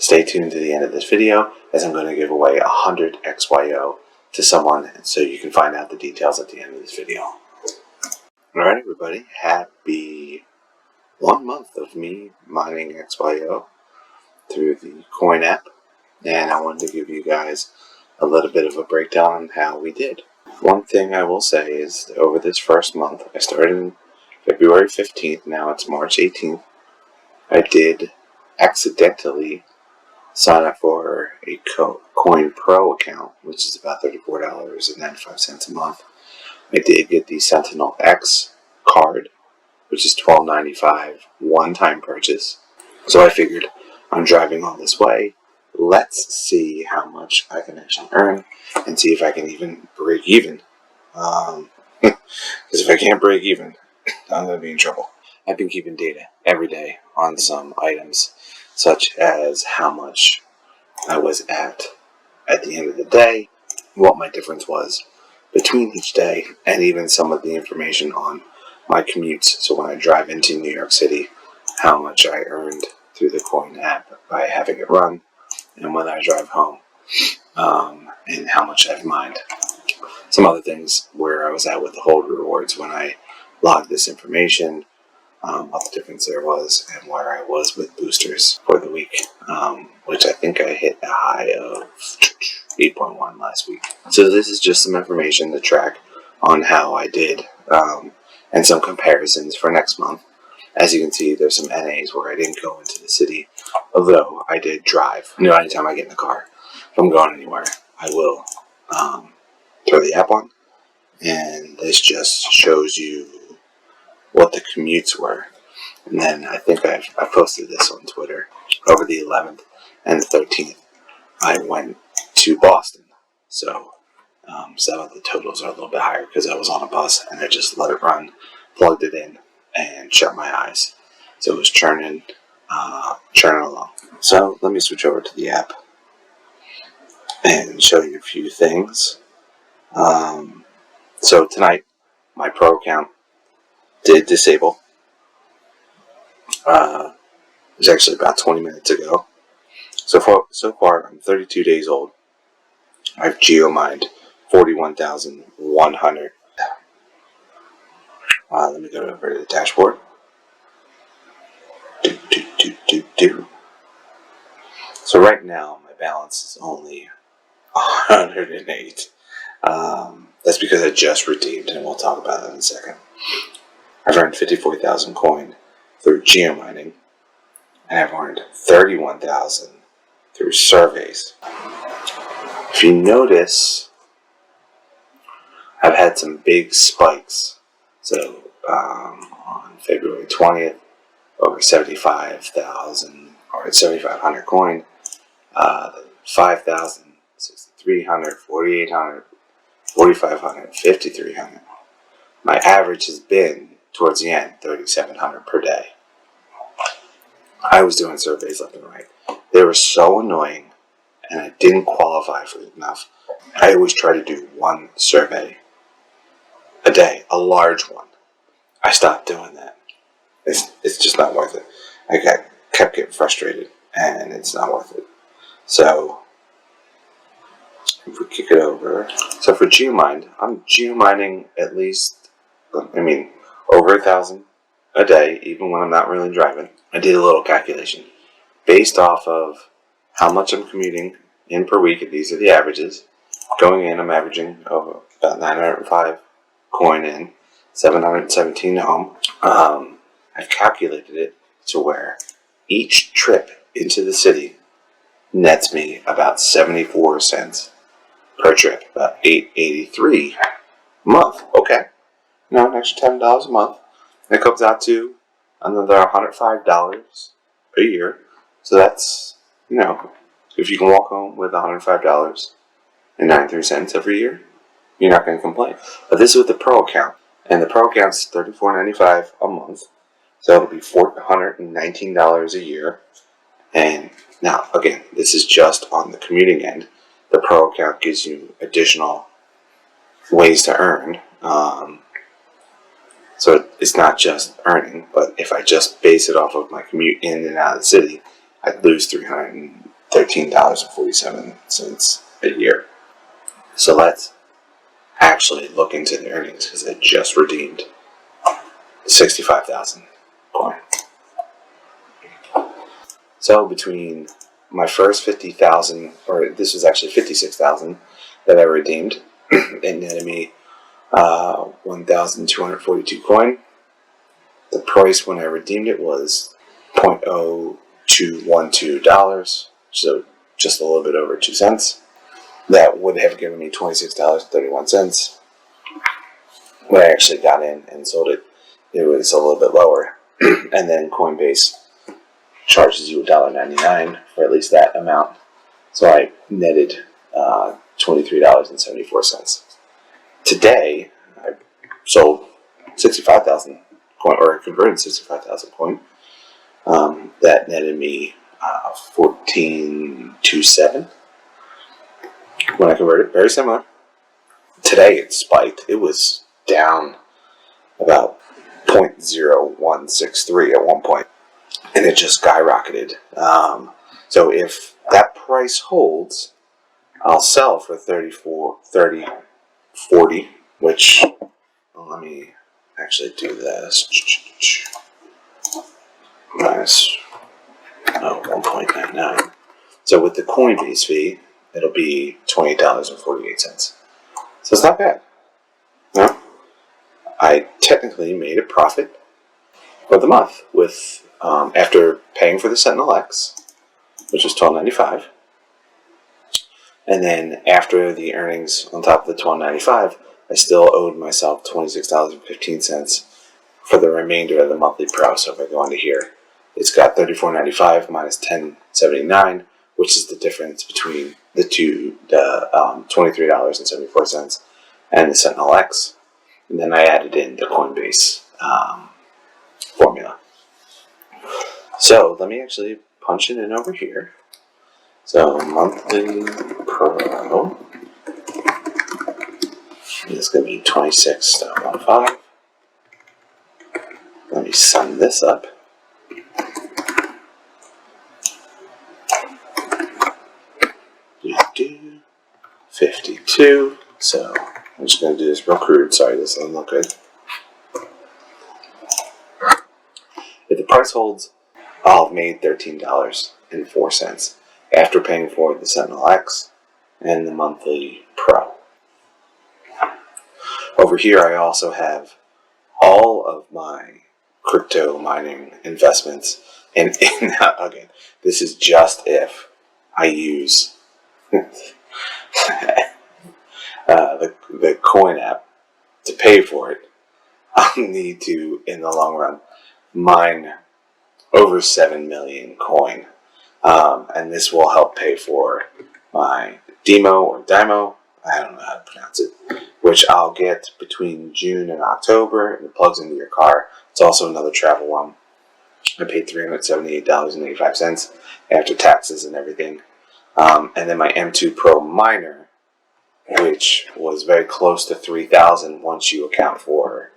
Stay tuned to the end of this video, as I'm going to give away 100 XYO to someone, so you can find out the details at the end of this video. Alright everybody, happy 1 month of me mining XYO through the coin app, and I wanted to give you guys a little bit of a breakdown on how we did. One thing I will say is that over this first month, I started in February 15th, now it's March 18th, I did accidentally sign up for a Coin Pro account, which is about $34.95 a month. I did get the Sentinel X card, which is $12.95 one-time purchase. So I figured, I'm driving all this way, let's see how much I can actually earn and see if I can even break even. Because if I can't break even, I'm going to be in trouble. I've been keeping data every day on some items, such as how much I was at the end of the day, what my difference was between each day, and even some of the information on my commutes. So when I drive into New York City, how much I earned through the coin app by having it run, and when I drive home, and how much I've mined. Some other things where I was at with the hold rewards when I logged this information, what the difference there was, and where I was with boosters for the week, which I think I hit a high of 8.1 last week. So this is just some information to track on how I did, and some comparisons for next month. As you can see, there's some NAs where I didn't go into the city, although I did drive. You know, anytime I get in the car, if I'm going anywhere, I will throw the app on, and this just shows you what the commutes were. And then I think I posted this on Twitter. Over the 11th and the 13th, I went to Boston. So some of the totals are a little bit higher because I was on a bus and I just let it run, plugged it in, and shut my eyes. So it was churning along. So let me switch over to the app and show you a few things. So tonight, my pro account did disable. It was actually about 20 minutes ago. So far, I'm 32 days old. I've geo-mined 41,100. Let me go over to the dashboard. So right now, my balance is only 108. That's because I just redeemed, and we'll talk about that in a second. I've earned 54,000 coin through geomining, and I've earned 31,000 through surveys. If you notice, I've had some big spikes. So on February 20th, over 75,000 or 7,500 coin, 5,000, 6,300, 4,800, 4,500, 5,300. My average has been, towards the end, 3,700 per day. I was doing surveys left and right. They were so annoying, and I didn't qualify for it enough. I always try to do one survey a day, a large one. I stopped doing that. It's just not worth it. I kept getting frustrated, and it's not worth it. So if we kick it over, so for geomine, I'm geomining at least, over 1,000 a day, even when I'm not really driving. I did a little calculation based off of how much I'm commuting in per week, and these are the averages. Going in, I'm averaging over about 905 coin in, 717 home. I've calculated it to where each trip into the city nets me about 74 cents per trip, about $8.83 a month. Okay, an extra $10 a month. That comes out to another $105 a year. So that's, if you can walk home with $105.93 every year, you're not going to complain. But this is with the pro account, and the pro account's $34.95 a month. So it'll be $419 a year. And now, again, this is just on the commuting end. The pro account gives you additional ways to earn. So it's not just earning, but if I just base it off of my commute in and out of the city, I'd lose $300 $13.47 a year. So let's actually look into the earnings because I just redeemed 65,000 coin. So between my first 50,000, or this was actually 56,000 that I redeemed, it netted me 1,242 coin. The price when I redeemed it was $0.0212, so just a little bit over 2 cents. That would have given me $26.31. When I actually got in and sold it, it was a little bit lower. And then Coinbase charges you $1.99 for at least that amount. So I netted $23.74. Today, I sold 65,000 coin, or I converted 65,000 coin. That netted me 14.27 when I converted. Very similar. Today it spiked. It was down about 0.0163 at one point, and it just skyrocketed. So if that price holds, I'll sell for 40, which, let me actually do this. Minus 1.99. So with the Coinbase fee, it'll be $28.48. So it's not bad. No? I technically made a profit for the month with after paying for the Sentinel X, which was $12.95, and then after the earnings on top of the $12.95, I still owed myself $26.15 for the remainder of the monthly pro. So if I go into here, it's got $34.95 minus $10.79, which is the difference between the $23.74 and the Sentinel X. And then I added in the Coinbase formula. So let me actually punch it in over here. So monthly pro is going to be 26.15. Let me sum this up. Do 52. So I'm just going to do this real crude. Sorry, this doesn't look good. If the price holds, I'll have made $13.04 after paying for the Sentinel X and the monthly pro. Over here, I also have all of my crypto mining investments, and again, this is just if I use the coin app to pay for it. I'll need to, in the long run, mine over 7 million coin, and this will help pay for my DIMO or DIMO, I don't know how to pronounce it, which I'll get between June and October, and it plugs into your car. It's also another travel one. I paid $378.85 after taxes and everything. And then my M2 Pro miner, which was very close to $3,000 once you account for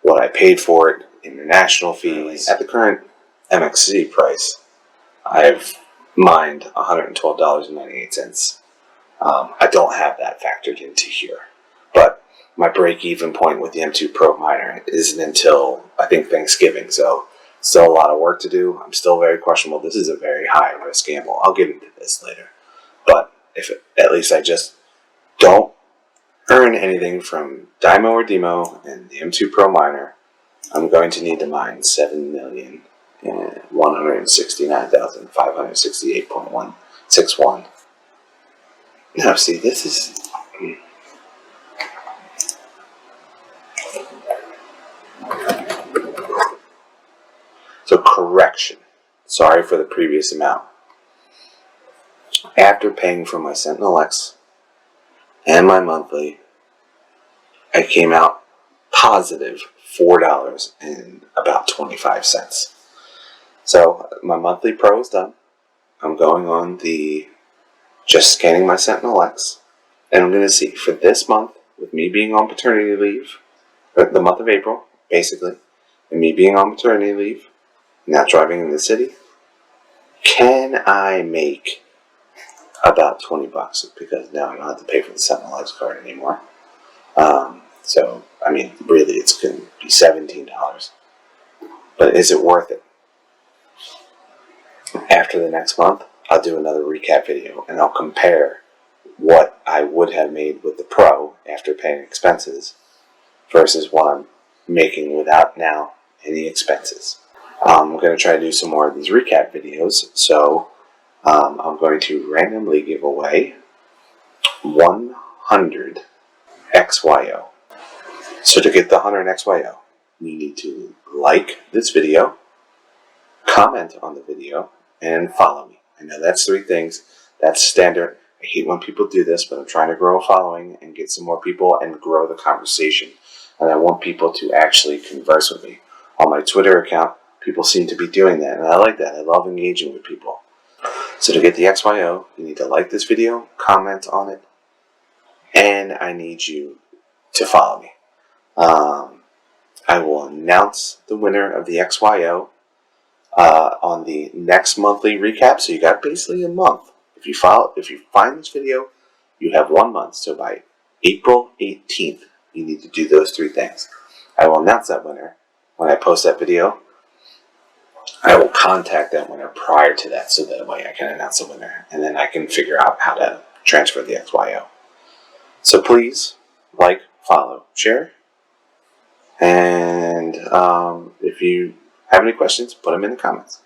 what I paid for it, international fees. At the current MXC price, I've mined $112.98. I don't have that factored into here, but my break-even point with the M2 Pro miner isn't until, I think, Thanksgiving, so still a lot of work to do. I'm still very questionable. This is a very high-risk gamble. I'll get into this later, but at least I just don't earn anything from DIMO or DIMO and the M2 Pro miner, I'm going to need to mine 7,169,568.161. Now, see, this is... So, correction. Sorry for the previous amount. After paying for my Sentinel X and my monthly, I came out positive $4 and about 25 cents. So, my monthly pro is done. I'm going on the... just scanning my Sentinel X, and I'm going to see for this month, with me being on paternity leave, or the month of April, basically, and me being on maternity leave, not driving in the city, can I make about 20 bucks because now I don't have to pay for the Sentinel Lives card anymore. So, I mean, really, it's going to be $17. But is it worth it? After the next month, I'll do another recap video and I'll compare what I would have made with the Pro after paying expenses versus what I'm making without now any expenses. I'm going to try to do some more of these recap videos, so I'm going to randomly give away 100 XYO. So to get the 100 XYO, you need to like this video, comment on the video, and follow me. I know that's 3 things. That's standard. I hate when people do this, but I'm trying to grow a following and get some more people and grow the conversation. And I want people to actually converse with me. On my Twitter account, people seem to be doing that, and I like that. I love engaging with people. So to get the XYO, you need to like this video, comment on it, and I need you to follow me. I will announce the winner of the XYO on the next monthly recap. So you got basically a month. If you find this video, you have 1 month. So by April 18th, you need to do those 3 things. I will announce that winner when I post that video. I will contact that winner prior to that, so that way I can announce the winner, and then I can figure out how to transfer the XYO. So please like, follow, share, and if you have any questions, put them in the comments.